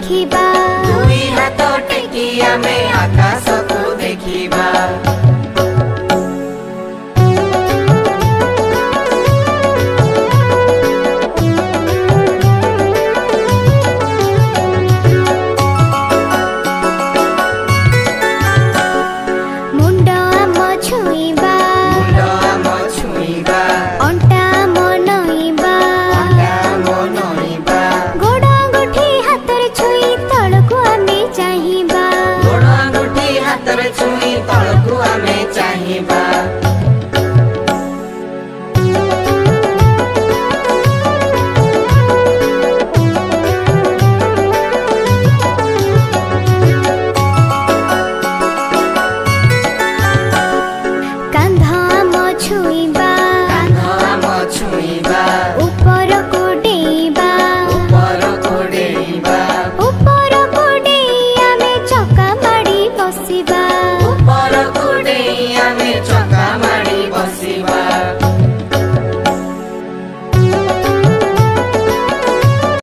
ଦେଖିବା ଦୁଇ ହାତ ଟେକି ଆମେ ଆକାଶକୁ ଦେଖିବା ମୁଣ୍ଡ ଆମ ଛୁଇଁବା ମୁଣ୍ଡ ଆମ ଛୁଇଁବା ଅଣ୍ଟା ଆମ ନଇଁବା ଅଣ୍ଟା ଆମ ନଇଁବା ଗୋଡ଼ ଆଙ୍ଗୁଠି ହାତରେ ଛୁଇଁ ତଳକୁ ଆମେ ଚାହିଁବା ଗୋଡ଼ ଆଙ୍ଗୁଠି ହାତରେ ଛୁଇଁ ତଳକୁ ଆମେ ଚାହିଁବା କାନ୍ଧ ଆମ ଛୁଇଁ